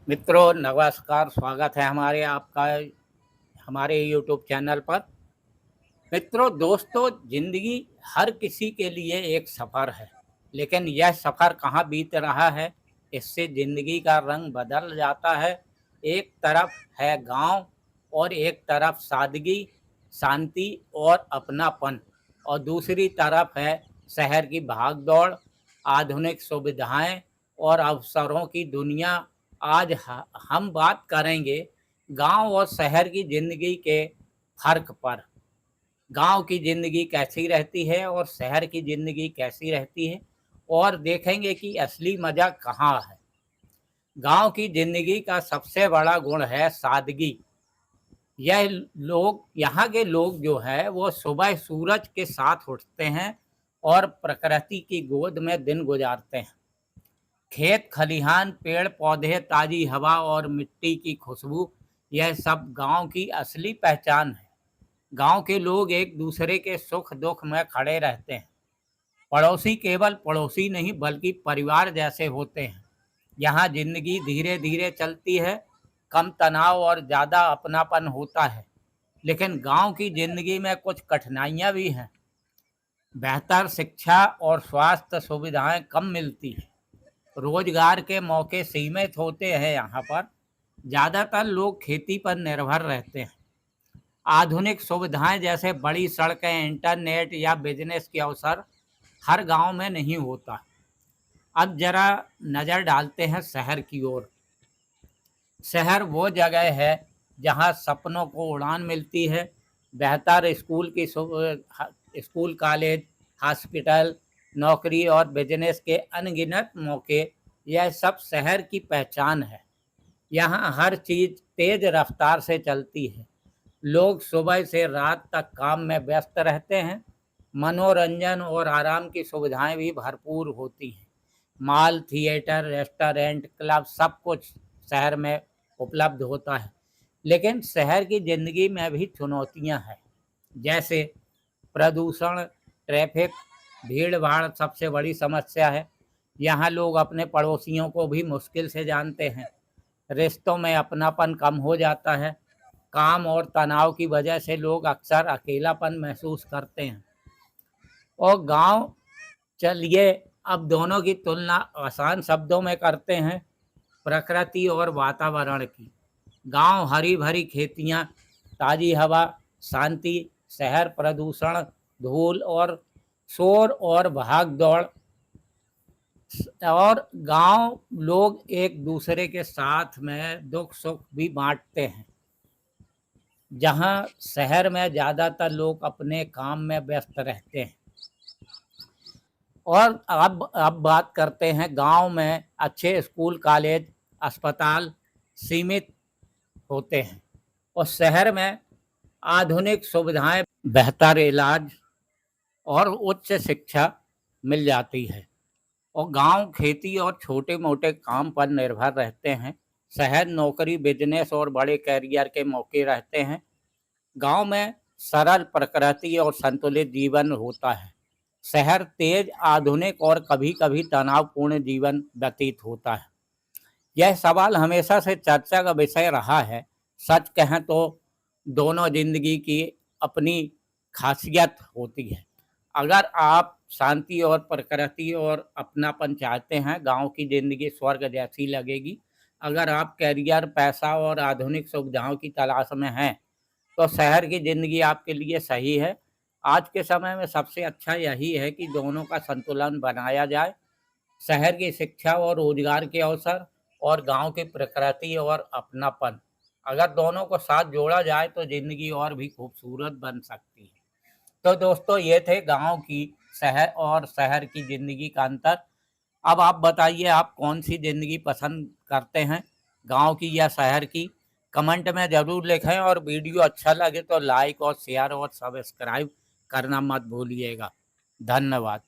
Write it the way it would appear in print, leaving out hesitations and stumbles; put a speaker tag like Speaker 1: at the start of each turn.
Speaker 1: मित्रों नमस्कार, स्वागत है आपका हमारे यूट्यूब चैनल पर। मित्रों दोस्तों, ज़िंदगी हर किसी के लिए एक सफ़र है, लेकिन यह सफ़र कहाँ बीत रहा है, इससे ज़िंदगी का रंग बदल जाता है। एक तरफ है गांव और एक तरफ सादगी, शांति और अपनापन, और दूसरी तरफ है शहर की भागदौड़, आधुनिक सुविधाएं और अवसरों की दुनिया। आज हम बात करेंगे गांव और शहर की ज़िंदगी के फ़र्क पर। गांव की ज़िंदगी कैसी रहती है और शहर की ज़िंदगी कैसी रहती है, और देखेंगे कि असली मज़ा कहाँ है। गांव की ज़िंदगी का सबसे बड़ा गुण है सादगी। यह लोग यहाँ के लोग जो है वो सुबह सूरज के साथ उठते हैं और प्रकृति की गोद में दिन गुजारते हैं। खेत खलिहान, पेड़ पौधे, ताज़ी हवा और मिट्टी की खुशबू, यह सब गांव की असली पहचान है। गांव के लोग एक दूसरे के सुख दुख में खड़े रहते हैं। पड़ोसी केवल पड़ोसी नहीं बल्कि परिवार जैसे होते हैं। यहाँ जिंदगी धीरे धीरे चलती है, कम तनाव और ज़्यादा अपनापन होता है। लेकिन गांव की जिंदगी में कुछ कठिनाइयाँ भी हैं। बेहतर शिक्षा और स्वास्थ्य सुविधाएं कम मिलती हैं। रोजगार के मौके सीमित होते हैं। यहाँ पर ज़्यादातर लोग खेती पर निर्भर रहते हैं। आधुनिक सुविधाएं जैसे बड़ी सड़कें, इंटरनेट या बिजनेस के अवसर हर गांव में नहीं होता। अब जरा नज़र डालते हैं शहर की ओर। शहर वो जगह है जहां सपनों को उड़ान मिलती है। बेहतर स्कूल, कॉलेज, हॉस्पिटल, नौकरी और बिजनेस के अनगिनत मौके, यह सब शहर की पहचान है। यहाँ हर चीज़ तेज रफ्तार से चलती है। लोग सुबह से रात तक काम में व्यस्त रहते हैं। मनोरंजन और आराम की सुविधाएं भी भरपूर होती हैं। मॉल, थिएटर, रेस्टोरेंट, क्लब, सब कुछ शहर में उपलब्ध होता है। लेकिन शहर की ज़िंदगी में भी चुनौतियां हैं, जैसे प्रदूषण, ट्रैफिक, भीड़ भाड़ सबसे बड़ी समस्या है। यहाँ लोग अपने पड़ोसियों को भी मुश्किल से जानते हैं। रिश्तों में अपनापन कम हो जाता है। काम और तनाव की वजह से लोग अक्सर अकेलापन महसूस करते हैं। और गांव, चलिए अब दोनों की तुलना आसान शब्दों में करते हैं। प्रकृति और वातावरण की। गांव हरी भरी खेतियां, ताज़ी हवा, शांति। शहर प्रदूषण, धूल और शोर और भाग दौड़। और गांव लोग एक दूसरे के साथ में दुख सुख भी बांटते हैं, जहां शहर में ज़्यादातर लोग अपने काम में व्यस्त रहते हैं। और अब बात करते हैं गांव में अच्छे स्कूल, कॉलेज, अस्पताल सीमित होते हैं, और शहर में आधुनिक सुविधाएं, बेहतर इलाज और उच्च शिक्षा मिल जाती है। और गांव खेती और छोटे मोटे काम पर निर्भर रहते हैं। शहर नौकरी, बिजनेस और बड़े कैरियर के मौके रहते हैं। गांव में सरल प्रकृति और संतुलित जीवन होता है। शहर तेज, आधुनिक और कभी कभी तनावपूर्ण जीवन व्यतीत होता है। यह सवाल हमेशा से चर्चा का विषय रहा है। सच कहें तो दोनों जिंदगी की अपनी खासियत होती है। अगर आप शांति और प्रकृति और अपनापन चाहते हैं, गांव की ज़िंदगी स्वर्ग जैसी लगेगी। अगर आप करियर, पैसा और आधुनिक सुविधाओं की तलाश में हैं, तो शहर की ज़िंदगी आपके लिए सही है। आज के समय में सबसे अच्छा यही है कि दोनों का संतुलन बनाया जाए। शहर की शिक्षा और रोजगार के अवसर, और गांव की प्रकृति और अपनापन, अगर दोनों को साथ जोड़ा जाए तो ज़िंदगी और भी खूबसूरत बन सकती है। तो दोस्तों, ये थे गांव की शहर और शहर की ज़िंदगी का अंतर। अब आप बताइए, आप कौन सी ज़िंदगी पसंद करते हैं, गांव की या शहर की? कमेंट में ज़रूर लिखें, और वीडियो अच्छा लगे तो लाइक और शेयर और सब्सक्राइब करना मत भूलिएगा। धन्यवाद।